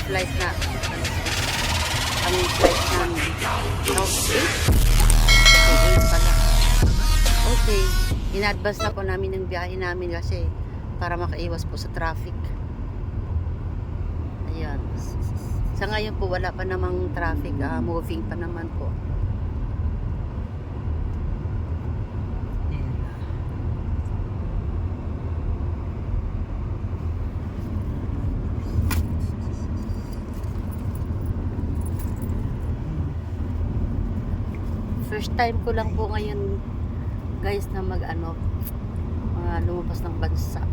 flight na. Ang flight namin. Okay. Okay, pala. Okay. In-advance na po namin yung biyahe namin kasi para makaiwas po sa traffic. Ayan. Sa ngayon po wala pa namang traffic. Moving pa naman po. First time ko lang po ngayon guys na lumabas ng bansa.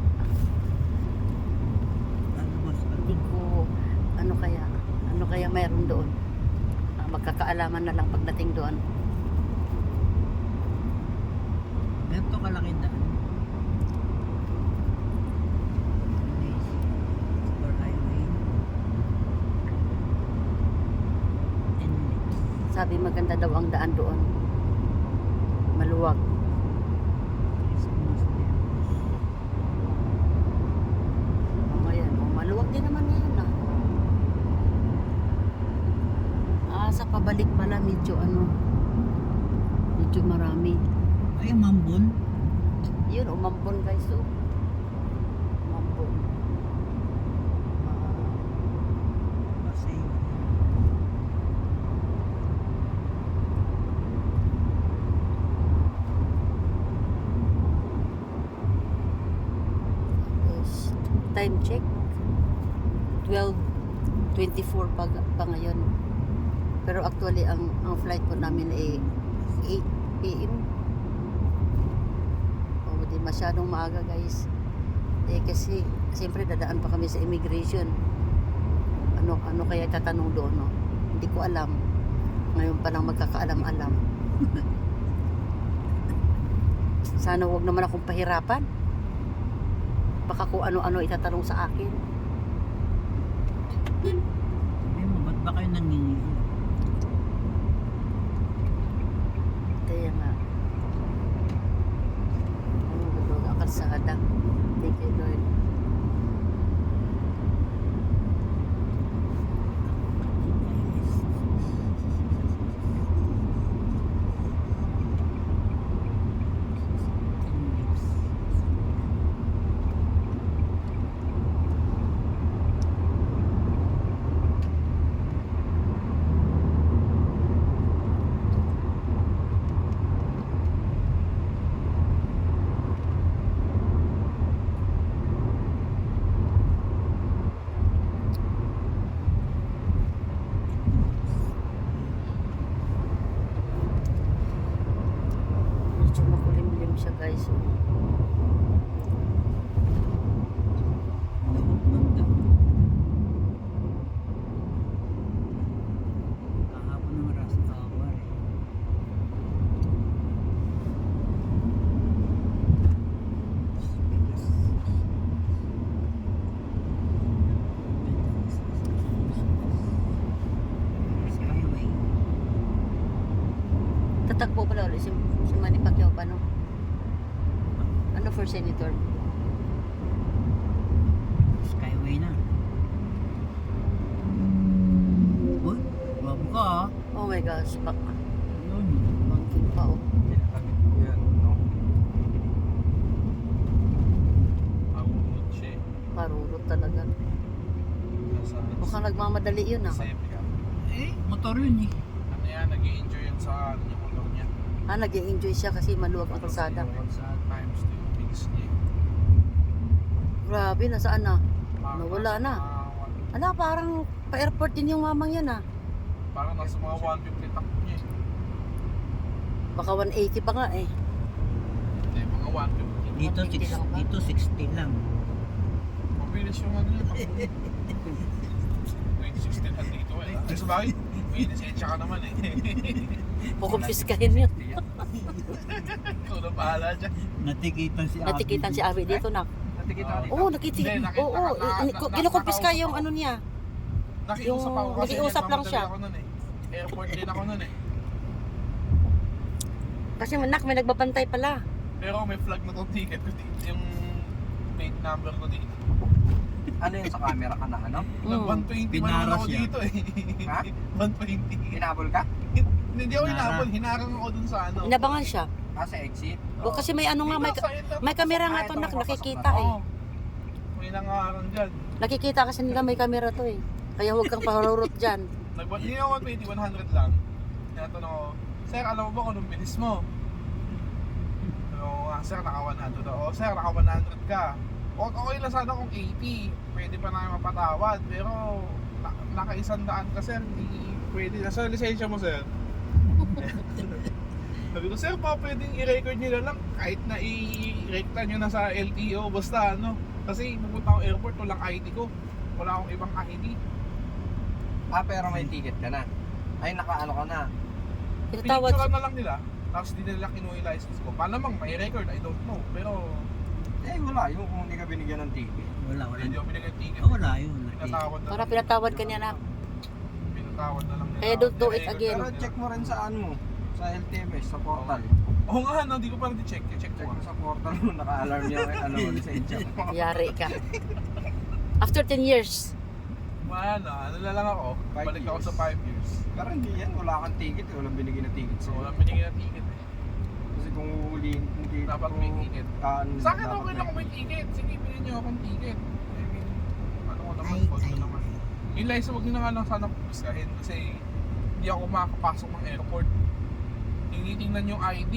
Hindi ko ano kaya mayroon doon. Magkakaalaman na lang pagdating doon. Ganito kalaki na. Sabi maganda daw ang daan doon. Maluwag. Ayan, maluwag din naman ngayon sa pabalik pala medyo marami. Ay, Mambon. Yun, Mambon guys. Mambon. Kasi time check 12:24 pa ngayon, pero actually ang flight po namin ay 8 PM. Di masyadong maaga guys, kasi siyempre dadaan pa kami sa immigration. Ano kaya tatanong doon, no? Hindi ko alam, ngayon pa lang magkakaalam-alam. Sana wag naman akong pahirapan. Baka kung ano-ano itatanong sa akin. sabi mo, ba't ba kayo nanginginig? Kaya nga. Ang kalsada. Thank you, Lord. Medyo makulimlim siya guys. Lawak ng daan. Kahapon ng rush hour eh. Skyway. Tatakbo pala ulit si Manny Pacquiao pa, no? Ano for senator? Skyway na. Uy, bago ka ah. Oh my gosh, Yun. bangking pa oh. Pinakagit ko yan, no? Aunod siya eh. Parurot talaga. Nasa Mukhang nagmamadali yun Sepia. Eh, motor yun eh. Ano yan, nag-i-enjoy yan sa ano yung motor niya. Nag-i-enjoy siya kasi maluwag ang kalsada. Sa times 2 yung wings niya. Grabe, nasaan na? Parang Nawala nasa na. mga Parang pa-airport din yung mamang yan Parang nasa mga 150 takbo niya eh. Baka 180 pa nga eh. Hindi, mga 150. Dito, 150 lang ba? dito 60 lang. Mabilis yung ano niya. 2016 dito eh. Ay, sabagay, may lisensya ka naman eh. Kukumpiskahin yun. Ikaw na bahala dyan. Natikitan si Abby. Natikitan si Abby dito na. Natikita ka dito? Oo, nakita. Hindi, nakita- Oo, kinukumpiska yung ano niya. Nakiusap ako kasi nakiusap lang siya. Ako nun eh. Airport din ako nun eh. Kasi may nagbabantay pala. Pero may flag na tong ticket ko dito. Yung plate number ko dito. Ano yun sa camera ka na ano? Mm. 120 man Pinaras ako yan. dito eh. Ha? 120. Hinabol ka? Hindi ako Hinara. hinabol, hinarang ako dun sa ano. Inabangan siya. Sa exit? O kasi may ano nga, may kamera nga to nak, nakikita eh. Oo. May nangarang dyan. Nakikita kasi nila may kamera to eh. Kaya huwag kang paharurot dyan. Hindi ako 120, 100 lang. Tinatanong ako, Sir, alam mo ba kung anong bilis mo? Oo nga, Sir, naka 100 ako. Sir, naka 100 ka. Okay lang sana kung 80. Pwede pa na mapatawad. Pero naka 100 ka, Sir. Hindi pwede. Nasa lisensya mo, Sir. Sabi ko, Sir, pa pwedeng i-record nyo na lang kahit na i-recta nyo na sa LTO. Basta ano. Kasi pupunta ako airport, walang ID ko. Wala akong ibang ID. Pero may ticket ka na. Ay, nakaano ka na. Pinatawad Pinicturean na lang nila. Tapos di nila kinuha yung license ko. Malamang may record, I don't know. Pero Wala yung kung hindi ka binigyan ng ticket. Wala. hindi ako binigyan ng ticket. Wala yun. Pinatawad na para lang. pinatawad ka niya na. Pinatawad na lang nila. Kaya don't do it Nirecord again. na Pero lang check nila. mo rin sa ano, sa LTMS, sa portal. Oo nga, no, di ko pa rin check. Check Check ko mo nga. sa portal mo, naka-alarm yung ano, lisensya mo. Yari ka. After 10 years. Wala na, ano na lang ako. 5 Balik ako years. sa 5 years. Pero hindi yan, wala kang ticket, walang binigyan na ticket. So, walang binigyan ng ticket eh. Kasi kung uhulihin, hindi Dapat may ticket. Sa akin dapat okay lang kung may ticket. Sige, bilhin nyo akong ticket. I mean, ano ko naman, fault ko naman. Yung license, huwag nyo na nga lang sana pupiskahin kasi hindi ako makakapasok ng airport. Tinitingnan yung ID.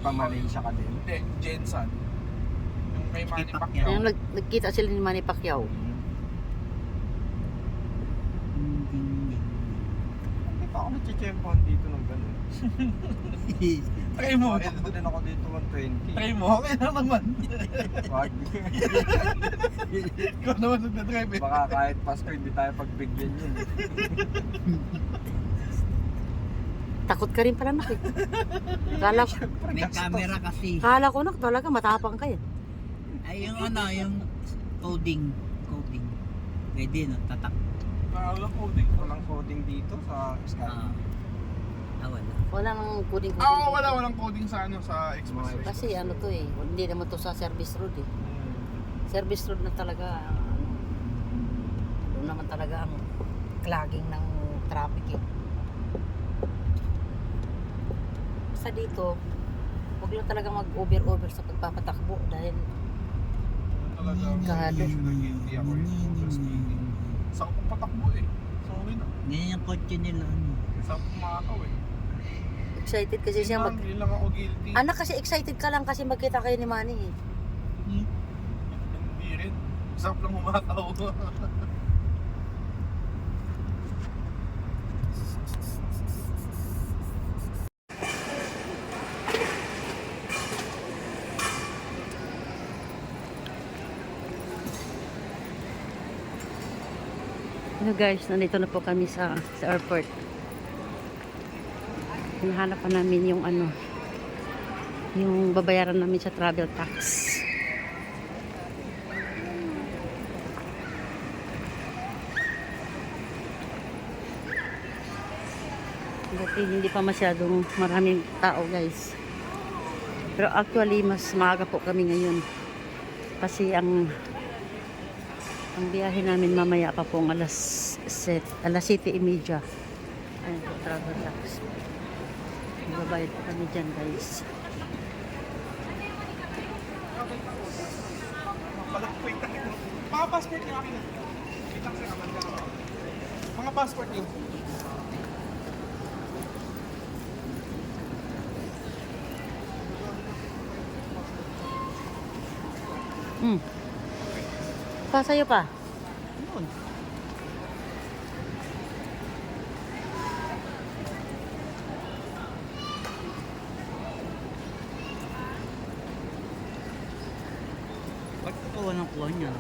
Pa-Malaysia ka din. Hindi, Jensen. Yung kay Manny Pacquiao. Pacquiao. Yung nagkita sila ni Manny Pacquiao. Hindi pa ako nag-checkpoint dito ng gano'n. Try mo. Takbo din ako dito 120. Try mo, okay na naman. Wag. Ikaw naman nagdadrive eh. Baka kahit Pasko hindi tayo pagbigyan yun. Takot ka rin pala nak eh. Kala ko, May camera kasi. kala ko nak talaga matapang ka eh. Ay, yung ano, yung coding. Pwede, no? Tatak. Wala coding. Walang coding dito sa Sky. Wala. Walang coding. Walang coding sa ano sa expressway. Kasi ano to eh, hindi naman to sa service road eh. Service road na talaga, doon naman talaga ang clogging ng traffic eh. Sa dito, huwag lang talaga mag-over sa pagpapatakbo dahil Talaga, God. hindi ako eh. Sa patakbo eh. Sorry na. Ganyan yung kotse nila. Ano. Sa pumakaw eh. excited kasi siya mag... Hindi lang ako guilty. Anak kasi excited ka lang kasi magkita kayo ni Manny eh. Hindi rin. Sarap lang humataw. Hello guys, nandito na po kami sa airport. Hinahanap pa namin yung ano, yung babayaran namin sa travel tax. Dati hindi pa masyadong maraming tao guys. Pero actually mas maaga po kami ngayon. Kasi ang biyahe namin mamaya pa pong alas 7:30. Ayun po, travel tax. Magbabayad po kami dyan guys. Mga passport niyo akin. Kitang sa kaman ka. Mga passport niyo. Sa'yo pa. Ba't kukuha ng kuha niya?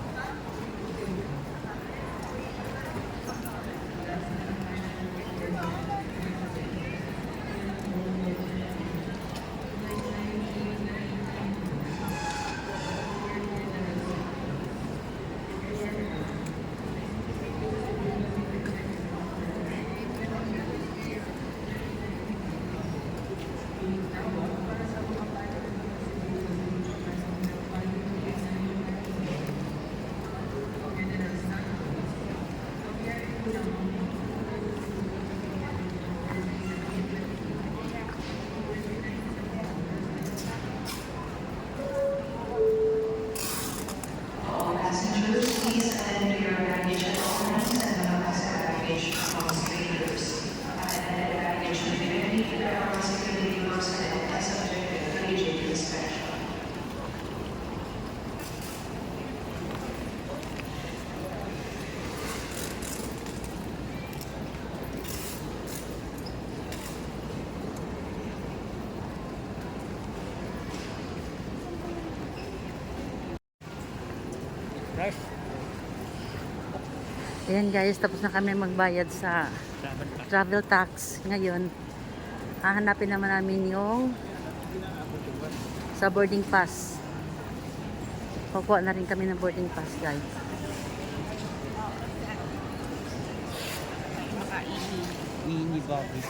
Fresh. Ayan guys, tapos na kami magbayad sa Travel pass. travel tax. Ngayon, hahanapin naman namin yung sa boarding pass. Kukuha na rin kami ng boarding pass guys. Mini Bobby.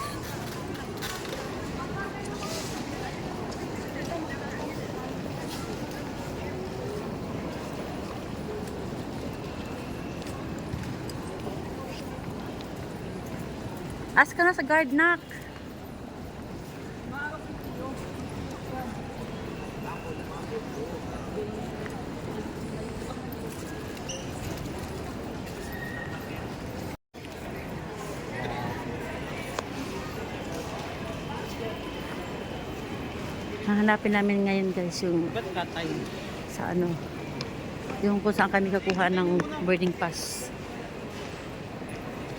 Ask ka na sa guard, nak. Hahanapin namin ngayon guys yung Ba't katay? sa ano, yung kung saan kami kakuha ng boarding pass.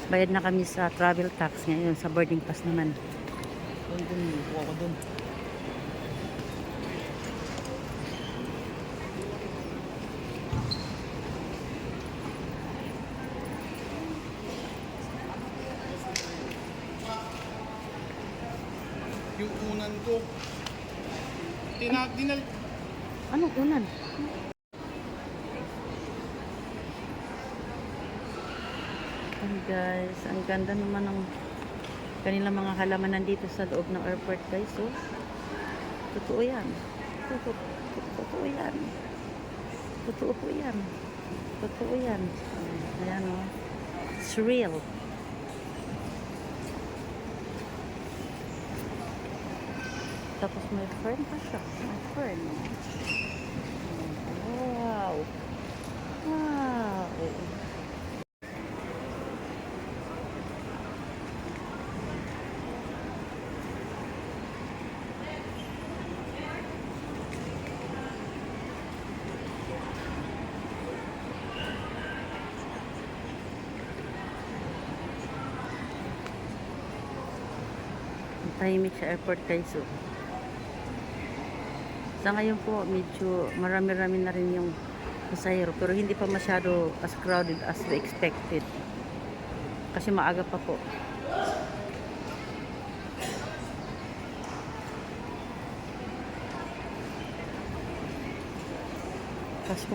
Bayad na kami sa travel tax ngayon, sa boarding pass naman. Doon, kuha ko doon. Yung unan ko, dinal Anong unan? Ay guys, ang ganda naman ng kanilang mga halaman nandito sa loob ng airport guys. Oh. Totoo yan. Totoo yan. Totoo po yan. Totoo yan. Ayan o. Oh. It's real. Tapos may fern pa siya. May fern. Wow. Wow. Tahimik sa airport guys. So, sa ngayon po medyo marami-rami na rin yung pasahero pero hindi pa masyado as crowded as we expected kasi maaga pa po.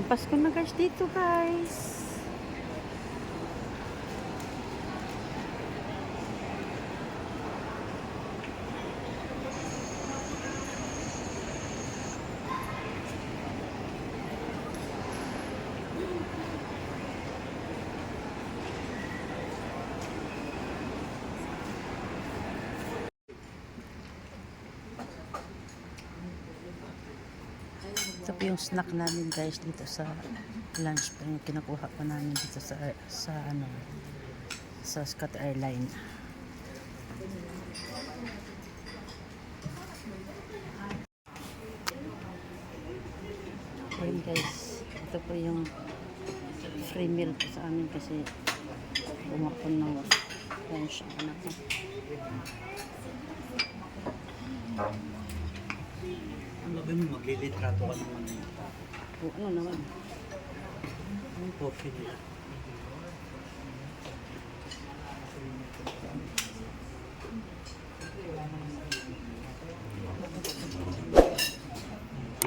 Pasko na guys dito guys. Ito po yung snack namin guys dito sa lunch pa yung kinakuha pa namin dito sa ano sa Scott Airline. Ayan guys, ito po yung free meal po sa amin kasi umapon ng lunch ang anak ko. Ang gabi mo, maglilitrato ka naman. O, ano naman? Ang coffee nila.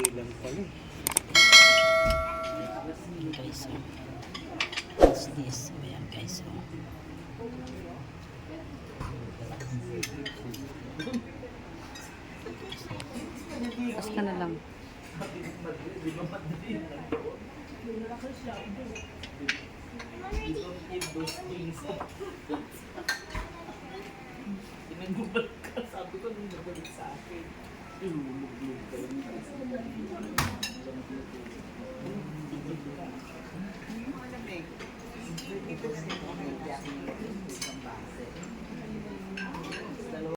Ilang pala eh. Ayan guys, oh. What's this? Ayan guys, oh. Pas ka na lang. Sabi ko nung nabalik sa akin. Malamig.